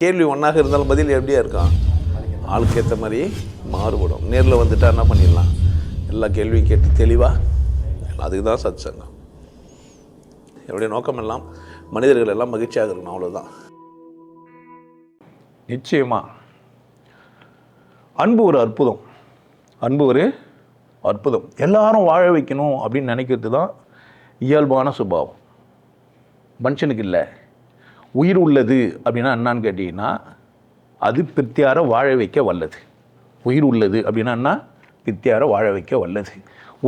கேள்வி ஒன்றாக இருந்தாலும் பதில் எப்படியா இருக்கும், ஆளுக்கு ஏற்ற மாதிரி மாறுபடும். நேரில் வந்துட்டால் என்ன பண்ணிடலாம், எல்லா கேள்வியும் கேட்டு தெளிவாக. அதுக்கு தான் சத் சங்கம். என்னுடைய நோக்கம் எல்லாம் மனிதர்கள் எல்லாம் மகிழ்ச்சியாக இருக்கணும், அவ்வளோதான். நிச்சயமாக அன்பு ஒரு அற்புதம். அன்பு ஒரு அற்புதம். எல்லாரும் வாழ வைக்கணும் அப்படின்னு நினைக்கிறது தான் இயல்பான சுபாவம். மனுஷனுக்கு இல்லை. உயிர் உள்ளது அப்படின்னா என்னான்னு கேட்டிங்கன்னா, அது பித்தியாரை வாழ வைக்க வல்லது. உயிர் உள்ளது அப்படின்னா என்ன, பித்தியாரை வாழ வைக்க வல்லது.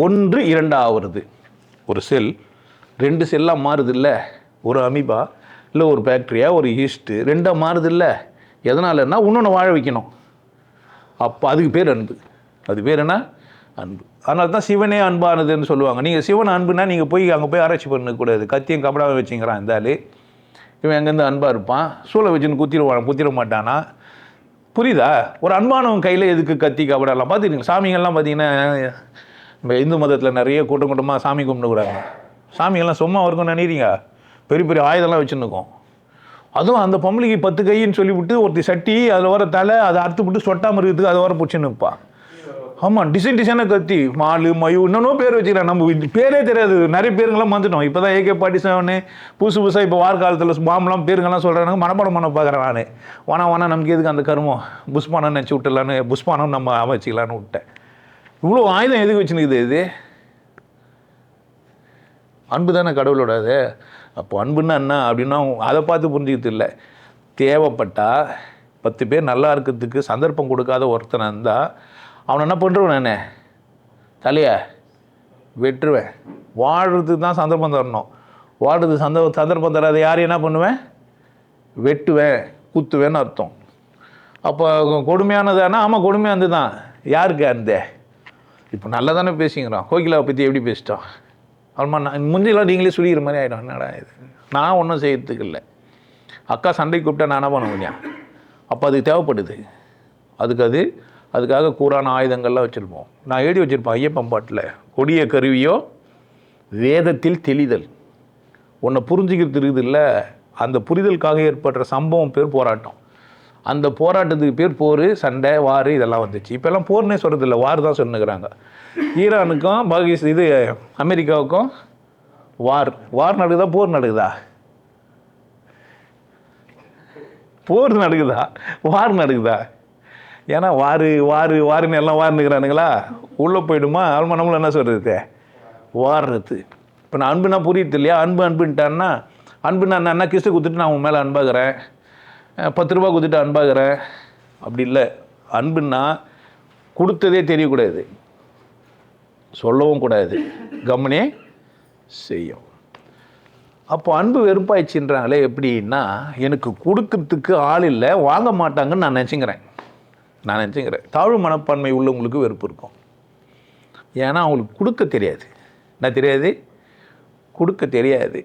1 2 ஆகிறது. ஒரு செல் 2 செல்லாக மாறுது இல்லை, ஒரு அமீபா இல்லை ஒரு பாக்டீரியா ஒரு ஈஸ்ட்டு 2ஆக மாறுது இல்லை. எதனாலன்னா இன்னொன்று வாழ வைக்கணும். அப்போ அதுக்கு பேர் அன்பு. அது பேர் என்ன, அன்பு. அதனால தான் சிவனே அன்பானதுன்னு சொல்லுவாங்க. நீங்கள் சிவன் அன்புனா நீங்கள் போய் அங்கே போய் ஆராய்ச்சி பண்ணக்கூடாது. கத்தியும் கபடாவை வச்சுங்கிறான் இருந்தாலே இவன் எங்கேருந்து அன்பாக இருப்பான், சூளை வச்சுன்னு குத்திட மாட்டானா? புரியுதா? ஒரு அன்பானவன் கையில் எதுக்கு கத்தி கபடெல்லாம் பார்த்துக்கிங்க. சாமிகள்லாம் பார்த்தீங்கன்னா, நம்ம இந்து மதத்தில் நிறைய கூட்டமாக சாமி கும்பிட்டுக்கிறாங்க. சாமிகள்லாம் சும்மா இருக்கும்னு நினைக்கிறீங்க, பெரிய பெரிய ஆயுதம்லாம் வச்சுருக்கோம். அதுவும் அந்த பொம்பளைக்கு 10 கைன்னு சொல்லிவிட்டு ஒருத்தி சட்டி அதில் வர தலை அதை அறுத்துவிட்டு சொட்டாமல் இருக்கிறதுக்கு அதை வர பிடிச்சின்னு இருப்பான். ஆமாம், டிசைனாக கத்தி மாலு மயூ இன்னொன்னும் பேர் வச்சுக்கிறேன். நம்ம பேரே தெரியாது, நிறைய பேருங்களாம் வந்துட்டோம். இப்போ தான் AK-47 புதுசாக இப்போ வார காலத்தில் பாம்பெலாம் பேருங்கெல்லாம் சொல்கிறாங்க. மனப்பாடம் பண்ண பார்க்குறேன் நான். வேணா நமக்கு எதுக்கு அந்த கருமம், புஷ்பானம் நினச்சி விட்டுலான்னு புஷ்பானம் நம்ம அமைச்சிக்கலான்னு விட்டேன். இவ்வளோ ஆயுதம் எதுக்கு வச்சுனுக்குது? இது அன்பு தானே கடவுளோட. அது அப்போ அன்புன்னா என்ன அப்படின்னா அதை பார்த்து புரிஞ்சுக்கிட்டு இல்லை. தேவைப்பட்டால் 10 பேர் நல்லா இருக்கிறதுக்கு சந்தர்ப்பம் கொடுக்காத ஒருத்தனை இருந்தால் அவனை என்ன பண்ணுறவன், நான் தலையை வெட்டுருவேன். வாழ்கிறதுக்கு தான் சந்தர்ப்பம் தரணும். வாழ்கிறது சந்தர்ப்பம் தராது யார் என்ன பண்ணுவேன், வெட்டுவேன் குத்துவேன்னு அர்த்தம். அப்போ கொடுமையானதானா? ஆமாம், கொடுமையானது தான். யாருக்கு அந்த இப்போ நல்லா தானே பேசிக்கிறோம். கோகிலாவை பற்றி எப்படி பேசிட்டோம்? ஆமாம், நான் முந்திலாம் நீங்களே சொல்லிக்கிற மாதிரி ஆகிடும். என்னடா இது, நான் ஒன்றும் செய்யறதுக்கு இல்லை. அக்கா சண்டை கூப்பிட்டா நான் என்ன பண்ண முடியும்? அப்போ அதுக்கு தேவைப்படுது. அதுக்காக கூறான ஆயுதங்கள்லாம் வச்சுருப்போம். நான் எழுதி வச்சுருப்பேன் ஐயப்பன் பாட்டில், கொடிய கருவியோ வேதத்தில் தெளிதல். உன்னை புரிஞ்சுக்கிறது இருக்குது இல்லை, அந்த புரிதலுக்காக ஏற்படுற சம்பவம் பேர் போராட்டம். அந்த போராட்டத்துக்கு பேர் போர், சண்டை, வார் இதெல்லாம் வந்துச்சு. இப்போல்லாம் போர்னே சொல்கிறது இல்லை, வார் தான் சொன்னுக்கிறாங்க. ஈரானுக்கும் அமெரிக்காவுக்கும் வார் நடக்குதா, போர் நடக்குதா? போர் நடக்குதா, வார் நடக்குதா? ஏன்னா வாருன்னு எல்லாம் வாருன்னுக்கிறானுங்களா, உள்ளே போயிடுமா? ஆல்மா நம்மள என்ன சொல்கிறது, வாடுறது. இப்போ நான் அன்புனா புரியுது இல்லையா? அன்புன்ட்டான்னா அன்புனா என்ன, கிஸ்ட்டு கொடுத்துட்டு நான் உன் மேலே அன்பாகிறேன், 10 ரூபா கொடுத்துட்டு அன்பாகிறேன் அப்படி இல்லை. அன்புன்னா கொடுத்ததே தெரியக்கூடாது, சொல்லவும் கூடாது, கம்முனே செய்யும். அப்போ அன்பு வெறுப்பாயிடுச்சுன்றாங்களே எப்படின்னா, எனக்கு கொடுக்கறதுக்கு ஆள் இல்லை, வாங்க மாட்டாங்கன்னு நான் நினச்சிக்கிறேன். தாழ்வு மனப்பான்மை உள்ளவங்களுக்கு வெறுப்பு இருக்கும். ஏன்னா அவங்களுக்கு கொடுக்க தெரியாது. என்ன தெரியாது? கொடுக்க தெரியாது.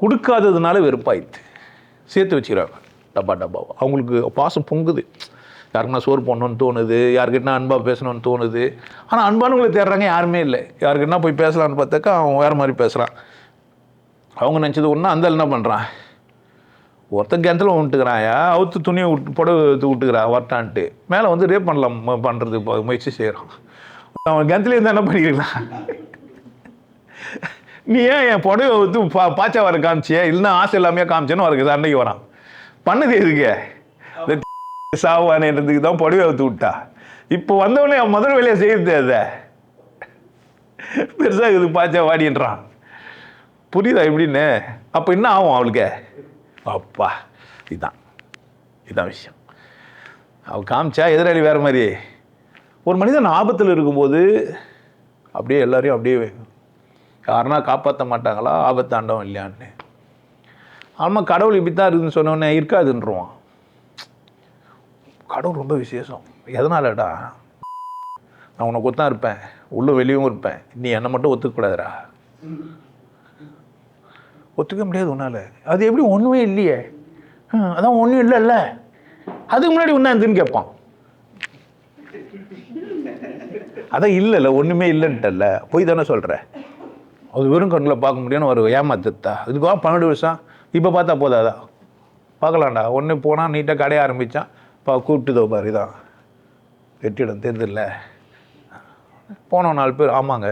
கொடுக்காததுனால வெறுப்பாயிடுது. சேர்த்து வச்சுக்கிறாங்க டப்பாவை. அவங்களுக்கு பாசம் பொங்குது. யாருக்குன்னா சோறு போடணும்னு தோணுது, யாருக்கிட்டனா அன்பாக பேசணும்னு தோணுது. ஆனால் அன்பானவங்களை தேடுறாங்க யாருமே இல்லை. யாருக்கிட்டனா போய் பேசலான்னு பார்த்தாக்கா அவன் வேறு மாதிரி பேசுகிறான். அவங்க நினச்சது ஒன்றா, அந்த என்ன பண்ணுறான், ஒருத்தன் கிணத்துல விட்டுக்கிறாயா, அவுத்து துணியை புடவை விட்டுக்கிறா வரட்டான்ட்டு மேலே வந்து ரேப் பண்ணுறது முயற்சி செய்கிறான். அவன் கிணத்துல இருந்தால் என்ன பண்ணிக்கலாம்? நீ ஏன் என் புடவை வந்து பாச்சா வர காமிச்சிய, இல்லைன்னா ஆசை எல்லாமே காமிச்சேன்னு அவருக்கு சண்டைக்கு வரான். பண்ணது எதுக்கு? இந்த சாவானதுக்கு தான் புடவை அவுத்து விட்டா. இப்போ வந்தவொடனே அவன் முதல் வேலையை செய்யுது. அதை பெருசாக இது பாச்சா வாடின்றான். புரியுதா எப்படின்னு? அப்போ என்ன ஆகும் அவளுக்கு? அப்பா இதுதான் விஷயம். அவள் காமிச்சா எதிராளி வேறு மாதிரி. ஒரு மனிதன் ஆபத்தில் இருக்கும்போது அப்படியே எல்லாரையும் அப்படியே யாருன்னா காப்பாற்ற மாட்டாங்களா, ஆபத்தாண்டவன் இல்லையான்னு. ஆமாம், கடவுள் இப்படி தான் இருக்குதுன்னு சொன்னோடனே இருக்காதுன்றான். கடவுள் ரொம்ப விசேஷம். எதனாலடா, நான் உனக்கு ஒத்தான் இருப்பேன், உள்ளே வெளியும் இருப்பேன், நீ என்னை மட்டும் ஒத்துக்கூடாதுடா. ஒத்துக்க முடியாது உன்னால். அது எப்படி ஒன்றுமே இல்லையே, அதான் ஒன்றும் இல்லைல்ல, அதுக்கு முன்னாடி ஒன்றா இருந்துன்னு கேட்பான். அதான் இல்லைல்ல, ஒன்றுமே இல்லைன்ட்டல்ல, போய் தானே சொல்கிற. அது வெறும் கண்ணில் பார்க்க முடியும்னு ஒரு ஏமாத்தா. இதுக்காக 12 வருஷம் இப்போ பார்த்தா போதாதா? பார்க்கலாம்டா. ஒன்று போனால் நீட்டாக கடையை ஆரம்பித்தான், கூப்பிட்டுதோ பாரு இதான் வெற்றிடம் தெரிஞ்சில்ல. போனோம் 4 பேர். ஆமாங்க,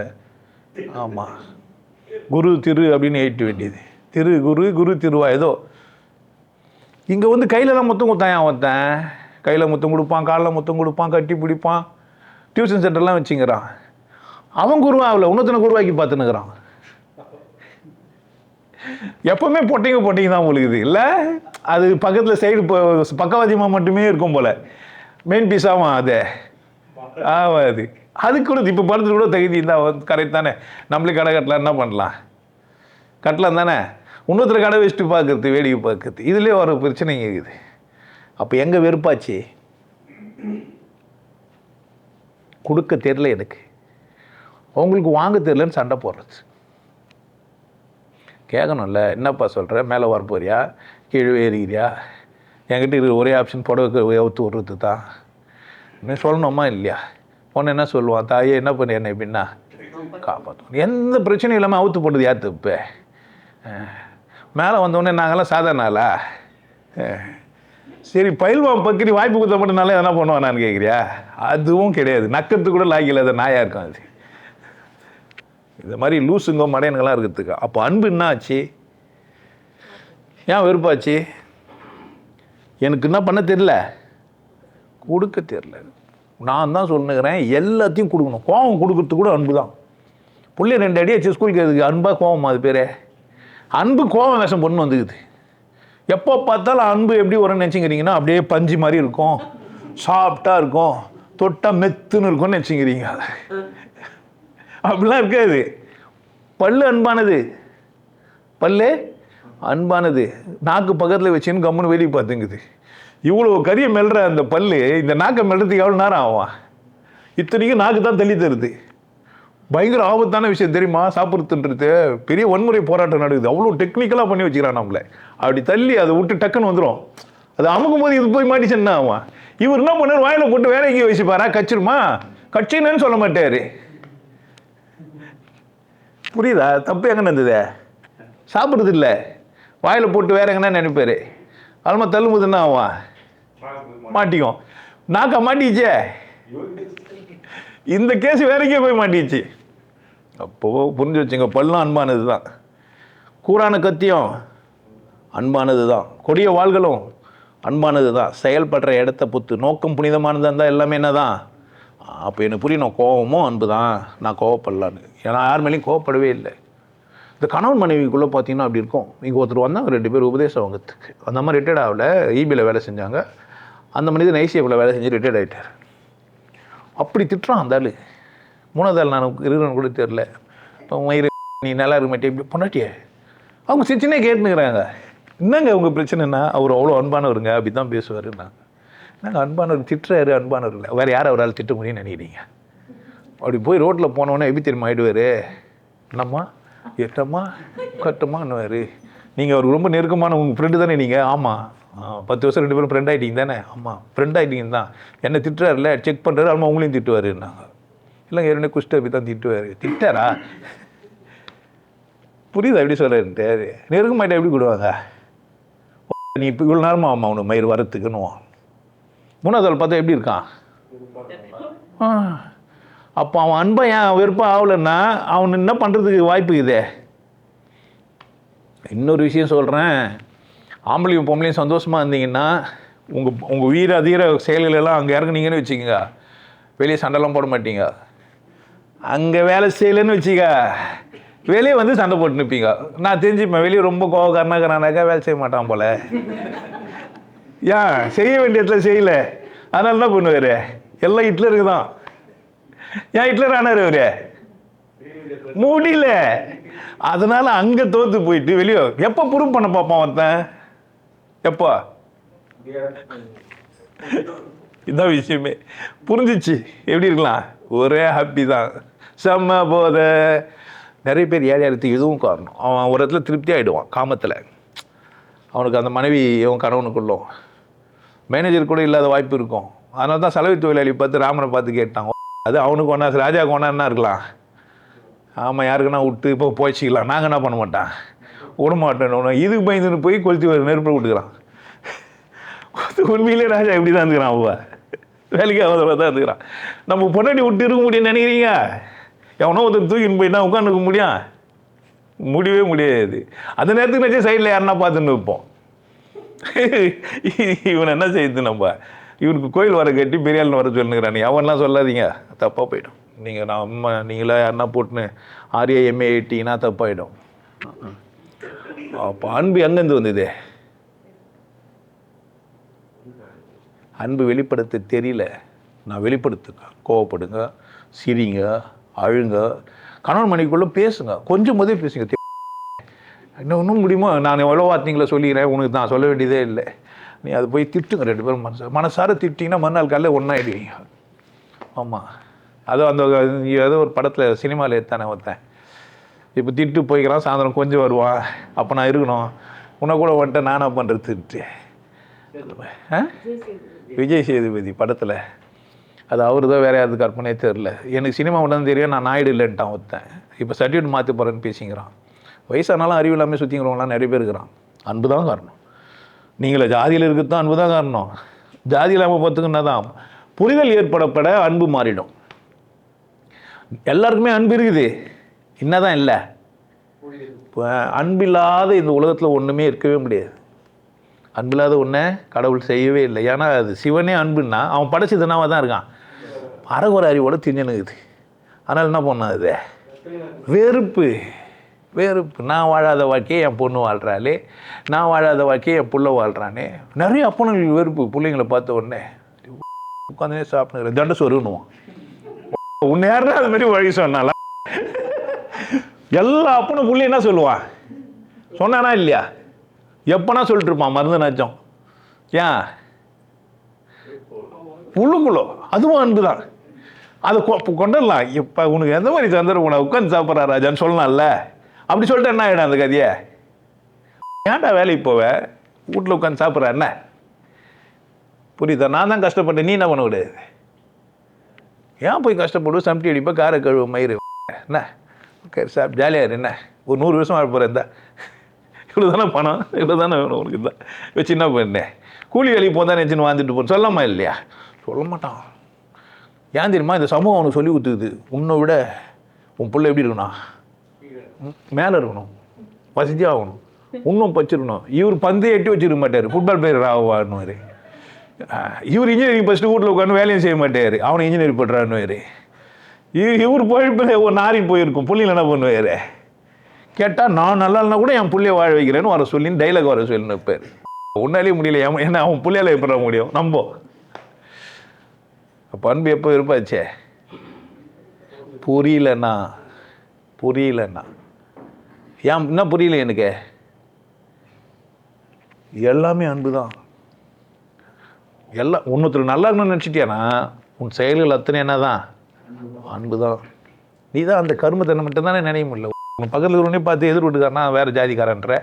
ஆமாம், குரு திரு அப்படின்னு ஏற்ற வேண்டியது. திரு குரு, குரு திருவா. ஏதோ இங்கே வந்து கையில் தான் முத்தம் கொடுத்தான். ஒருத்தன் கையில் முத்தம் கொடுப்பான், காலில் முத்தம் கொடுப்பான், கட்டி பிடிப்பான், டியூஷன் சென்டர்லாம் வச்சுங்கிறான். அவன் குருவாவில் இன்னொருத்தனை குருவாக்கி பார்த்துன்னுக்குறான். எப்பவுமே பொட்டிங்க தான் உங்களுக்கு இல்லை. அது பக்கத்தில் சைடு பக்கவாதியமாக மட்டுமே இருக்கும் போல். மெயின் பீஸாகும் அது ஆகாது. அதுக்கு கூட இப்போ படத்துக்கு கூட தகுதி இருந்தால் கரெக்ட் தானே. நம்மளே கடை கட்டலாம், என்ன பண்ணலாம், கட்டலாம் தானே. இன்னொருத்தர் கடை வச்சுட்டு பார்க்குறது, வேடிக்கை பார்க்குறது, இதுலேயே ஒரு பிரச்சனைங்க இருக்குது. அப்போ எங்கே வெறுப்பாச்சு? கொடுக்க தெரியல எனக்கு, அவங்களுக்கு வாங்க தெரியலன்னு சண்டை போடுறது. கேட்கணும்ல, என்னப்பா சொல்கிற, மேலே வர போறியா, கீழே ஏறிக்கிறியா, என்கிட்ட இருக்கிற ஒரே ஆப்ஷன் புடவை அவுத்து விடுறது தான். இன்னும் சொல்லணுமா இல்லையா? பொண்ணு என்ன சொல்லுவான், தாயே என்ன பண்ணி என்ன எப்படின்னா காப்பாற்றணும். எந்த பிரச்சனையும் இல்லாமல் அவுத்து போட்டது யார் தப்பு? மேலே வந்தோடனே நாங்கள்லாம் சாதாரண ஆளா? சரி, பயில்வான் பக்கரி வாய்ப்பு கொடுத்த மட்டும்னாலே என்ன பண்ணுவான் நான் கேட்குறியா? அதுவும் கிடையாது. நக்கிறதுக்கு கூட லாய்க்கல, அது நாயாக இருக்கும். அது இந்த மாதிரி லூசுங்க மடையனுங்கெல்லாம் இருக்கிறதுக்கு. அப்போ அன்பு என்ன ஆச்சு? ஏன் வெறுப்பாச்சு? எனக்கு என்ன பண்ண தெரியல, கொடுக்க தெரியல. நான் தான் சொல்லுங்கிறேன், எல்லாத்தையும் கொடுக்கணும். கோவம் கொடுக்கறதுக்கு கூட அன்பு தான். புள்ளி 2 அடி ஆச்சு ஸ்கூலுக்கு. எதுக்கு அன்பாக கோவம்? அது பேர் அன்பு. கோவம் வேஷம் பொண்ணு வந்துக்குது. எப்போ பார்த்தாலும் அன்பு எப்படி வரும்னு நினச்சிக்கிறீங்கன்னா, அப்படியே பஞ்சு மாதிரி இருக்கும், சாஃப்டாக இருக்கும், தொட்டால் மெத்துன்னு இருக்கும்னு நினச்சிக்கிறீங்க. அப்படிலாம் இருக்காது. பல்லு அன்பானது, பல்லு அன்பானது. நாக்கு பக்கத்தில் வச்சுன்னு கம்முன்னு வெளியே பார்த்துங்குது. இவ்வளோ கறியை மெல்ற அந்த பல்லு இந்த நாக்கை மெல்றதுக்கு எவ்வளோ நேரம் ஆகும்? இத்தனைக்கும் நாக்கு தான் தள்ளி தருது. பயங்கர ஆபத்தான விஷயம் தெரியுமா? சாப்பிட்றதுன்றது பெரிய வன்முறை போராட்டம் நடக்குது. அவ்வளோ டெக்னிக்கலாக பண்ணி வச்சுக்கிறான் நம்மளை. அப்படி தள்ளி அதை விட்டு டக்குன்னு வந்துடும். அது அமுக்கும் போது இது போய் மாட்டிச்சுன்னா ஆவான். இவர் என்ன பண்ணார், வாயில் போட்டு வேற எங்கேயும் வச்சுப்பாரா? கச்சிருமா? கச்சின்னு சொல்ல மாட்டார். புரியுதா? தப்பு எங்கே இருந்தது? சாப்பிட்றது இல்லை, வாயில் போட்டு வேற எங்கன்னா நினைப்பார். அதுமா தள்ளும்போது என்ன ஆவான்? மாட்டிக்கும். நாக்கா மாட்டிச்சே. இந்த கேஸ் வேற எங்கேயே போய் மாட்டிச்சு. அப்போது புரிஞ்சு வச்சுங்க, பல்லும் அன்பானது தான். கூரான கத்தியம் அன்பானது தான். கொடிய வாள்களும் அன்பானது தான். செயல்படுற இடத்த பொறுத்து நோக்கம் புனிதமானதாக இருந்தால் எல்லாமே என்ன தான். அப்போ எனக்கு புரியணும், கோபமும் அன்பு தான். நான் கோவப்படலான்னு. ஏன்னா யார் மேலேயும் கோவப்படவே இல்லை. இந்த கணவன் மனைவிக்குள்ளே பார்த்தீங்கன்னா அப்படி இருக்கும். இங்கே ஒருத்தர் வந்தாங்க, 2 பேர் உபதேசம் வாங்கிறதுக்கு. அந்த மாதிரி ரிட்டையர்ட் ஆகல, ஈபியில் வேலை செஞ்சாங்க. அந்த மனிதன் ஐசிஎஃப்ல வேலை செஞ்சு ரிட்டையர்ட் ஆகிட்டார். அப்படி திட்டுறான் அந்த ஆள். 3வது ஆள் நான் இருக்கிறேன்னு கூட தெரில. மயிறு நீ நல்லா இருக்க மாட்டே, இப்படி பொண்டாட்டியே. அவங்க சின்ன கேட்டுனுக்குறாங்க. என்னங்க உங்கள் பிரச்சனைனா? அவர் அவ்வளோ அன்பானவருங்க, அப்படி தான் பேசுவாருன்னா. நாங்கள் அன்பானவர் திட்டுறாரு, அன்பானவர் இல்லை. வேறு யாரை அவரால் திட்ட முடியும்னு நினைக்கிறீங்க? அப்படி போய் ரோட்டில் போனோன்னே எப்படி தெரியுமா ஆகிடுவார்? என்னம்மா எட்டம்மா கட்டம்மான்னுவார். நீங்கள் அவருக்கு ரொம்ப நெருக்கமான உங்கள் ஃப்ரெண்டு தானே நீங்கள்? ஆமாம். 10 வருஷம் 2 பேரும் ஃப்ரெண்ட் ஆகிட்டீங்க தானே? ஆமாம், ஃப்ரெண்ட் ஆகிட்டீங்க தான். என்ன திட்டுறாருல, செக் பண்ணுறாரு. ஆமாம், உங்களையும் திட்டுவாருன்னாங்க. இல்லைங்க, ஏற்கனவே குஷ்ட அப்படி தான் திட்டுவார். திட்டாரா? புரியுதா எப்படி சொல்கிறேன்ட்டு? நெருக்கமாயிட்டா எப்படி கொடுவாங்க? நீ இப்போ இவ்வளோ நேரமா ஆமாம் அவனுக்கு மயிர் வரத்துக்குன்னுவான். 3வது ஆள் பார்த்தா எப்படி இருக்கான்? அப்போ அவன் அன்பை ஏன் வெறுப்பாக ஆகலைன்னா அவன் என்ன பண்ணுறதுக்கு வாய்ப்பு இதே. இன்னொரு விஷயம் சொல்கிறேன், ஆம்பளையும் பொம்பளையும் சந்தோஷமாக இருந்தீங்கன்னா உங்கள் வீர அதீர செயல்களெல்லாம் அங்கே இறங்குனீங்கன்னு வச்சுக்கோங்க, வெளியே சண்டைலாம் போட மாட்டீங்க. அங்கே வேலை செய்யலைன்னு வச்சுக்க, வெளியே வந்து சண்டை போட்டு நிற்பீங்க. நான் தெரிஞ்சுப்பேன், வெளியே ரொம்ப கோவக்காரனாக்கா வேலை செய்ய மாட்டான் போல். ஏன் செய்ய வேண்டிய இடத்துல செய்யலை, அதனால என்ன பண்ணுவார்? எல்லாம் ஹிட்லருக்கு தான். ஏன் ஹிட்லர் ஆனார் அவரு? முடியல. அதனால அங்கே தோற்று போயிட்டு வெளியே எப்போ ப்ரூவ் பண்ண பார்ப்பான் ஒருத்தன்? எப்போ? இதான் விஷயமே. புரிஞ்சிச்சு எப்படி இருக்கலாம்? ஒரே ஹாப்பி தான், செம்ம போத. நிறைய பேர் ஏழையாகிறதுக்கு இதுவும் காரணம். அவன் ஒரு இடத்துல திருப்தி ஆகிடுவான் காமத்தில். அவனுக்கு அந்த மனைவி இவன் கணவனுக்குள்ளும் மேனேஜர் கூட இல்லாத வாய்ப்பு இருக்கும். அதனால தான் செலவு தொழிலாளி பார்த்து ராமனை பார்த்து கேட்டான். அது அவனுக்கு ஒன்றா, ராஜாவுக்கு ஒன்றா என்ன இருக்கலாம்? ஆமாம், யாருக்குன்னா விட்டு இப்போ போய்ச்சிக்கலாம். நாங்கள் என்ன பண்ண மாட்டான், விட மாட்டேன். இதுக்கு பயந்துன்னு போய் கொளுத்தி நெருப்பில் விட்டுக்கிறான். உண்மையிலே ராஜா இப்படி தான் இருந்துக்கிறான். அவ வேலைக்கு அவரை தான் இருந்துக்கிறான். நம்ம பொண்டாட்டி விட்டு இருக்க முடியும்னு நினைக்கிறீங்க? எவனோ ஒருத்தர் தூக்கின்னு போயிட்டா உட்காந்துக்க முடியும்? முடியவே முடியாது. அந்த நேரத்துக்கு நினச்சி சைடில் யாருன்னா பார்த்துன்னு வைப்போம். இவனை என்ன செய்யுது? நம்ம இவனுக்கு கோயில் வர கட்டி பெரியாள்னு வர சொல்லுங்கிறான். எவன்லாம் சொல்லாதீங்க, தப்பாக போயிடும். நீங்கள் நம்ம நீங்களா யாருன்னா போட்டுன்னு RAMA ஏட்டிங்கன்னா தப்பாயிடும். அப்போ அன்பு எங்கேருந்து வந்தது? அன்பு வெளிப்படுத்த தெரியல, நான் வெளிப்படுத்துங்க. கோவப்படுங்க, சிரிங்க, அழுங்க, கணவன் மனைவிக்குள்ளே பேசுங்க. கொஞ்சம் போதே பேசுங்க. இன்னும் ஒன்றும் முடியுமோ? நான் எவ்வளோ வார்த்தைங்களை சொல்லிக்கிறேன், உனக்கு நான் சொல்ல வேண்டியதே இல்லை. நீ அதை போய் திட்டுங்க. 2 பேரும் மனசார திட்டிங்கன்னா மறுநாள் காலையில் ஒன்றாயிடுவீங்க. ஆமாம், அதுவும் அந்த ஏதோ ஒரு படத்தில் சினிமாவில் எடுத்தானே ஒருத்தன். இப்போ திட்டு போய்க்கிறான், சாயந்தரம் கொஞ்சம் வருவான். அப்போ நான் இருக்கணும், உன்னை கூட வந்துட்டேன், நானா பண்ணுறது திட்டு. விஜய் சேதுபதி படத்தில். அது அவர் தான், வேறு யாருக்கு கற்பனையே தெரில. எனக்கு சினிமா மட்டும் தெரியும், நான் நாயுடு இல்லைன்ட்டான் ஒருத்தன். இப்போ சர்டிஃபிகேட் மாற்றி போகிறேன்னு பேசிக்கிறான். வயசானாலும் அறிவு இல்லாமல் சுற்றிங்கிறவங்களாம் நிறைய பேர் இருக்கிறான். அன்பு தான் காரணம். நீங்களே ஜாதியில் இருக்கிறது தான் அன்பு தான் காரணம். ஜாதி இல்லாமல் பார்த்துக்குன்னா தான் புரிதல் ஏற்படப்பட அன்பு மாறிடும். எல்லாருக்குமே அன்பு இருக்குது, என்னதான் இல்லை. இப்போ அன்பில்லாத இந்த உலகத்தில் ஒன்றுமே இருக்கவே முடியாது. அன்பில்லாத ஒன்றை கடவுள் செய்யவே இல்லை. ஏன்னா அது சிவனே அன்புன்னா அவன் படைச்சதுனாவா தான் இருக்கான். அறகுறை அறிவோட திஞ்சுனுக்குது. அதனால் என்ன பண்ணாது? அது வெறுப்பு. வெறுப்பு. நான் வாழாத வாழ்க்கையை என் பொண்ணு வாழ்கிறாளே, நான் வாழாத வாழ்க்கையை என் புள்ள வாழ்கிறானே. நிறைய அப்பனுங்களுக்கு வெறுப்பு. பிள்ளைங்களை பார்த்த உடனே உட்காந்து சாப்பிடுங்கிற தண்டை சொருணுவான். உன்னை யாருன்னா அது மாதிரி வழி சொன்னால எல்லா அப்பனும் புள்ளி என்ன சொல்லுவான்? சொன்னானா இல்லையா? எப்போனா சொல்லிட்டு இருப்பான் மருந்து நாச்சம். ஏன்? உள்ளுக்குள்ளோ அதுவும் அன்பு தான். அதை கொண்டுடலாம். இப்போ உனக்கு எந்த மாதிரி சந்தர்ப்பம் உட்காந்து சாப்பிட்றா ராஜான்னு சொல்லலாம்ல. அப்படி சொல்லிட்டு என்ன ஆகிடும் அந்த கதையை? ஏன்டா வேலைக்கு போவ, வீட்டில் உட்காந்து சாப்பிட்ற என்ன? புரியுதா? நான் தான் கஷ்டப்பட்டேன், நீ என்ன பண்ண விடாது. ஏன் போய் கஷ்டப்படுவோம்? சமட்டி அடிப்பா, காரை கழுவு, மயிறு என்ன, ஓகே சார் ஜாலியாக என்ன, ஒரு 100 வருஷம் வாழ போகிறேன். இந்த இவ்வளோ தானே பணம், இவ்வளோ தானே வேணும் உனக்கு. தான் வச்சு என்ன பண்ணேன்? கூலி வேலைக்கு போதான் நினச்சின்னு வாழ்ந்துட்டு போகிறேன். சொல்லாமா இல்லையா? சொல்ல மாட்டான். ஏன் தெரியுமா? இந்த சமூகம் அவனுக்கு சொல்லி கொடுத்துக்குது. உன்னை விட உன் பிள்ளை எப்படி இருக்கணும்? மேலே இருக்கணும், வசதியாக ஆகணும், இன்னும் பச்சிருக்கணும். இவர் பந்து எட்டி வச்சிருக்க மாட்டார், ஃபுட்பால் பிளேயர் ஆகணுவார். இவர் இன்ஜினியரிங் ஃபஸ்ட்டு வீட்டில் உட்காந்து வேலையும் செய்ய மாட்டார், அவனை இன்ஜினியரிங் பண்ணுறான்னுவார். இவர் போய் ஒரு நாரி போயிருக்கும், புள்ளியில் என்ன பண்ணுவார்? கேட்டால் நான் நல்லா இல்லைனா கூட என் புள்ளைய வாழ வைக்கிறேன்னு வர சொல்லின்னு டைலாக் வர சொல்லின்னு வைப்பார். ஒன்னாலே முடியல, ஏன்னா அவன் புள்ளையால் எப்படி முடியும்? நம்போ அப்போ அன்பு எப்போ இருப்பாச்சே? புரியலண்ணா ஏன் என்ன புரியல எனக்கு? எல்லாமே அன்பு தான். எல்லாம் ஒன்றுத்துல நல்லா இருக்கணும்னு நினச்சிட்டியானா உன் செயல்கள் அத்தனை என்ன தான்? அன்பு தான். நீ தான் அந்த கருமத்தனை மட்டும் தானே நினைய முடியல. உன் பக்கத்தில் இருக்கிறவனே பார்த்து எதிர் வீட்டுக்காரனா வேறு ஜாதிக்காரன்ற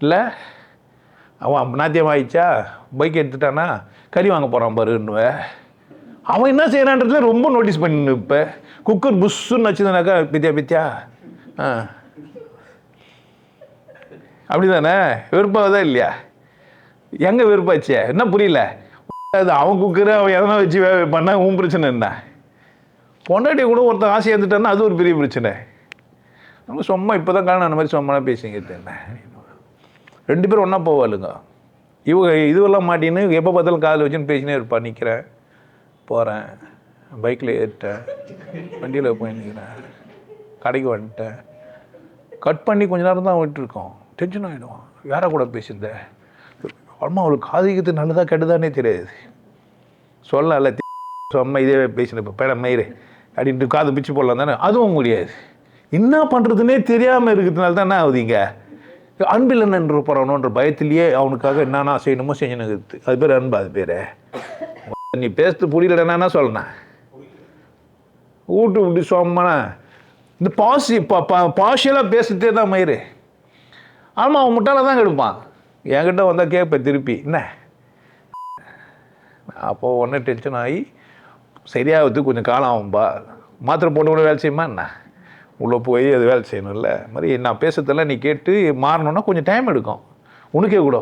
இல்லை. அவன் நாத்தியம் ஆயிடுச்சா, பைக் எடுத்துட்டானா கறி வாங்க போகிறான் பாருன்னுவ. அவன் என்ன செய்யறான்றதுல ரொம்ப நோட்டீஸ் பண்ணி. இப்போ குக்கர் புஷ்ஷுன்னு வச்சுதானாக்கா பித்தியா அப்படி தானே? வெறுப்பாவதா இல்லையா? எங்கே வெறுப்பாச்சு? என்ன புரியல? அது அவன் குக்கரு, அவன் எதனா வச்சு பண்ணா உன் பிரச்சனை என்ன? பொண்டாட்டி கூட ஒருத்தன் ஆசை ஏற்றுட்டான்னா அது ஒரு பெரிய பிரச்சனை. நம்ம சும்மா இப்போ தான் காரணம் அந்த மாதிரி சும்மா பேசிங்க. என்ன 2 பேரும் ஒன்றா போவாளுங்க. இவங்க இதுவெல்லாம் மாட்டின்னு எப்போ பார்த்தாலும் காதில் வச்சுன்னு பேசினே இருப்பா. நிற்கிறேன், போகிறேன், பைக்கில் ஏறிட்டேன், வண்டியில் போய் நிற்கிறேன், கடைக்கு வந்துட்டேன், கட் பண்ணி கொஞ்ச நேரம் தான் விட்டுருக்கோம். டென்ஷன் ஆகிடும். யாரை கூட பேசியிருந்தேன்? அம்மா அவளுக்கு காதிக்கிறது நல்லதா கெட்டதானே தெரியாது. சொல்லல சும்மா இதே பேசினேன், இப்போ பேட மயிறு அப்படின்ட்டு காது பிச்சு போடலாம் தானே, அதுவும் முடியாது. என்ன பண்ணுறதுனே தெரியாமல் இருக்கிறதுனால தான் என்ன ஆகுதுங்க? அன்பில் நின்று போகிறவனுன்ற பயத்திலேயே அவனுக்காக என்னென்ன செய்யணுமோ செஞ்சுன்னு. அது பேர் அன்பு. அது பேர் நீ பேசுறது புரியலன்னா என்ன சொல்லணேன்? வீட்டு இப்படி சொம்மனா இந்த பாஷியலாக பேசிட்டே தான் மயிறு. ஆமாம், அவன் முட்டால தான் கெடுப்பான். என்கிட்ட வந்தால் கேட்பேன் திருப்பி என்ன. அப்போது உடனே டென்ஷன் ஆகி சரியாகிறதுக்கு கொஞ்சம் காலம் ஆகும்பா. மாத்திரை போட்டு கூட வேலை செய்யுமா என்ன? உள்ளே போய் அது வேலை செய்யணும்ல. மாதிரி நான் பேசுறதெல்லாம் நீ கேட்டு மாறணுன்னா கொஞ்சம் டைம் எடுக்கும். உனக்கே கூட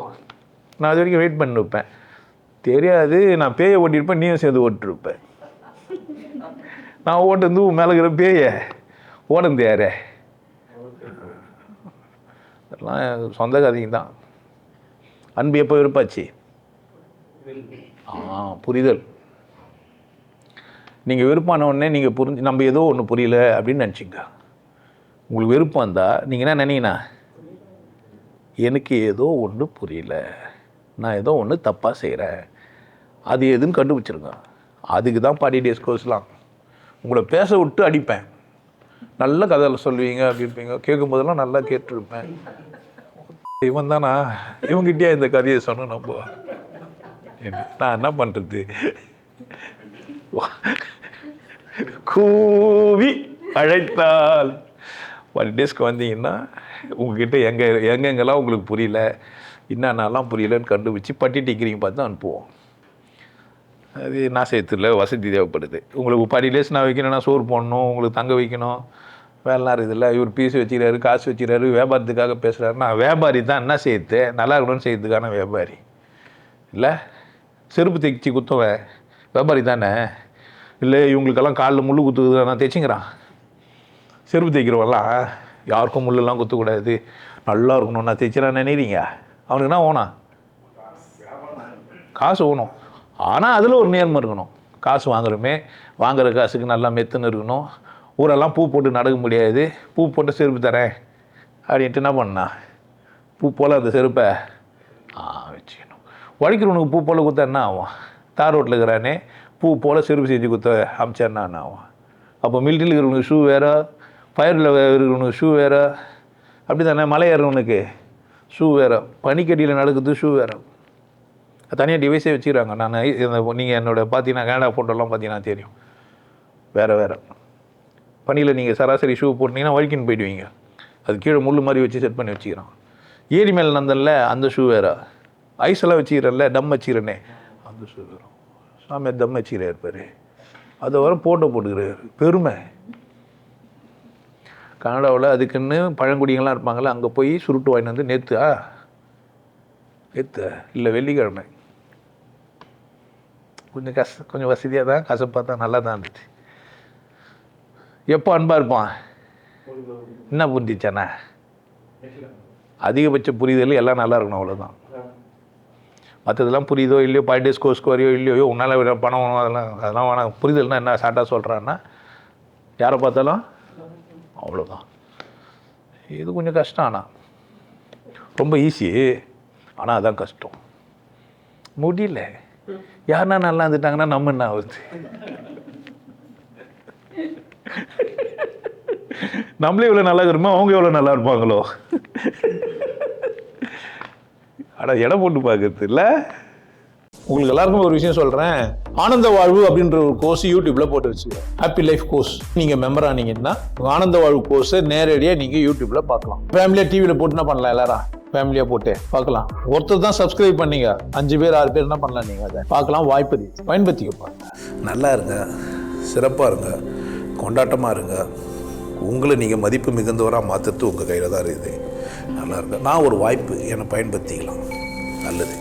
நான் அது வரைக்கும் வெயிட் பண்ணி வைப்பேன். தெரியாது, நான் பேயை ஓட்டியிருப்பேன், நீயும் சேர்ந்து ஓட்டிருப்பேன். நான் ஓட்டு உன் மேலே இருக்கிற பேயை ஓடுந்து யாரே? அதெல்லாம் சொந்த கதைங்க தான். அன்பு எப்போ விருப்பாச்சு? புரிதல். நீங்கள் விருப்பான உடனே நீங்கள் புரிஞ்சு நம்ம ஏதோ ஒன்று புரியல அப்படின்னு நினச்சிங்க. உங்களுக்கு விருப்பம் இருந்தால் நீங்கள் என்ன நினைக்கினா, எனக்கு ஏதோ ஒன்று புரியல, நான் ஏதோ ஒன்று தப்பாக செய்கிறேன், அது எதுன்னு கண்டுபிடிச்சிருங்க. அதுக்கு தான் பாடி டேஸ் கோர்ஸ்லாம். உங்களை பேச விட்டு அடிப்பேன், நல்ல கதையில் சொல்லுவீங்க அப்படி இருப்பீங்க, கேட்கும் போதெல்லாம் நல்லா கேட்டுருப்பேன். இவன் தானா, இவங்கிட்டே இந்த கதையை சொன்ன நம்ம நான் என்ன பண்ணுறது? கூவி அழைத்தால் பாடி டேஸ்க்கு வந்தீங்கன்னா உங்ககிட்ட எங்கெங்கெல்லாம் உங்களுக்கு புரியல, என்னென்னலாம் புரியலன்னு கண்டுபிடிச்சி பட்டி டிக்கிறீங்க பார்த்து தான் அனுப்புவோம். அது நான் சேர்த்துல வசதி தேவைப்படுது. உங்களுக்கு பாடி டேஸ் நான் வைக்கணும்னா சோறு போடணும், உங்களுக்கு தங்க வைக்கணும், வேலைலாம் இருக்குதுல்ல. இவர் பீஸ் வச்சுக்கிறாரு, காசு வச்சுக்கிறாரு, வியாபாரத்துக்காக பேசுகிறாரு. நான் வியாபாரி தான், என்ன செய்யுது, நல்லா இருக்கணும்னு செய்யறதுக்கான வியாபாரி இல்லை. செருப்பு தைச்சி குத்துவேன் வியாபாரி தானே. இல்லை இவங்களுக்கெல்லாம் காலில் முள் குத்துக்குது, நான் தைச்சிங்கிறான். செருப்பு தைக்கிறவெல்லாம் யாருக்கும் முள்ளெல்லாம் குத்தக்கூடாது, நல்லா இருக்கணும் நான் தைச்சிடான்னு நினைக்கிறீங்க. அவனுக்கு என்ன ஓணும்? காசு ஓணும். ஆனால் அதில் ஒரு நேர்மை இருக்கணும். காசு வாங்குறோமே, வாங்குற காசுக்கு நல்லா மெத்துன்னு இருக்கணும். ஊரெல்லாம் பூ போட்டு நடக்க முடியாது, பூ போட்டு செருப்பு தரேன் அப்படின்ட்டு என்ன பண்ணா, பூ போல் அந்த செருப்பை வச்சுக்கணும். உழைக்கிறவனுக்கு பூ போல் குத்தா என்ன ஆகும்? தார் ரோட்டில் இருக்கிறானே பூ போல் செருப்பு செஞ்சு குத்த அமிச்சான்னா என்ன ஆகும்? அப்போ மிலிட்ரியில் இருக்கிறவனுக்கு ஷூ வேறு, ஃபயரில் இருக்கிறவனுக்கு ஷூ வேறு, அப்படி தானே. மலை ஏறுறவனுக்கு ஷூ வேறு, பனிக்கடியில் நடக்குது ஷூ வேறு. தனியாக டிவைஸே வச்சுக்கிறாங்க. நான் நீங்கள் என்னோடய பார்த்தீங்கன்னா கேனடா ஃபோட்டோலாம் பார்த்தீங்கன்னா தெரியும், வேறு வேறு. பனியில் நீங்கள் சராசரி ஷூ போட்டிங்கன்னா வழிக்கின்னு போயிடுவீங்க. அது கீழே முள் மாதிரி வச்சு செட் பண்ணி வச்சுக்கிறான். ஏரி மேலே நந்தனில் அந்த ஷூ வேறு, ஐஸெல்லாம் வச்சுக்கிறேன்ல, டம் வச்சுக்கிறேனே அந்த ஷூ வேறு. சாமி தம் வச்சுக்கிறே இருப்பார், அதை வர போட்டோ போட்டுக்கிறாரு. பெருமை. கனடாவில் அதுக்குன்னு பழங்குடிகள்லாம் இருப்பாங்கள்ல, அங்கே போய் சுருட்டு வாங்கிட்டு வந்து நேற்று இல்லை வெள்ளிக்கிழமை கொஞ்சம் வசதியாக தான், கசப்பாக தான், நல்லா தான் இருந்துச்சு. எப்போ அன்பாக இருப்பான்? என்ன புரிஞ்சிச்சானே? அதிகபட்ச புரிதல் எல்லாம் நல்லா இருக்கணும், அவ்வளோதான். மற்றதெல்லாம் புரியுதோ இல்லையோ, 5 days கோர்ஸ் வரையோ இல்லையோ, உன்னால் பணம் வேணும், அதெல்லாம் வேணாம். புரிதல்னா என்ன ஷார்ட்டாக சொல்கிறான்னா, யாரை பார்த்தாலும் அவ்வளோதான். இது கொஞ்சம் கஷ்டம். ஆனால் ரொம்ப ஈஸி, ஆனால் அதான் கஷ்டம். முடியல. யாருன்னா நல்லா இருந்துட்டாங்கன்னா நம்ம என்ன ஆகுது? நம்மளே இவ்வளோ நல்லா இருக்கிறோமோ, அவங்க எவ்வளோ நல்லா இருப்பாங்களோ. ஆனால் இடம் போட்டு பார்க்கறது இல்லை. உங்களுக்கு எல்லாருக்கும் ஒரு விஷயம் சொல்கிறேன். ஆனந்த வாழ்வு அப்படின்ற ஒரு கோர்ஸ் யூடியூப்பில் போட்டு வச்சுருக்கேன். Happy life course. நீங்கள் மெம்பர் ஆனீங்கன்னா ஆனந்த வாழ்வு கோர்ஸை நேரடியாக நீங்கள் யூடியூப்பில் பார்க்கலாம். ஃபேமிலியாக டிவியில் போட்டு என்ன பண்ணலாம், எல்லாரும் ஃபேமிலியாக போட்டு பார்க்கலாம். ஒருத்தர் தான் சப்ஸ்கிரைப் பண்ணீங்க, 5 பேர் 6 பேர் என்ன பண்ணலாம், நீங்கள் அதை பார்க்கலாம். வாய்ப்பு பயன்படுத்திக்க. நல்லா இருங்க, சிறப்பாக இருங்க, கொண்டாட்டமாக இருங்க. உங்களை நீங்கள் மதிப்பு மிகுந்தவராக மாற்றுறது உங்கள் கையில் தான் இருக்குது. நல்லா இருங்க. நான் ஒரு வாய்ப்பு என்னை பயன்படுத்திக்கலாம். நல்லது.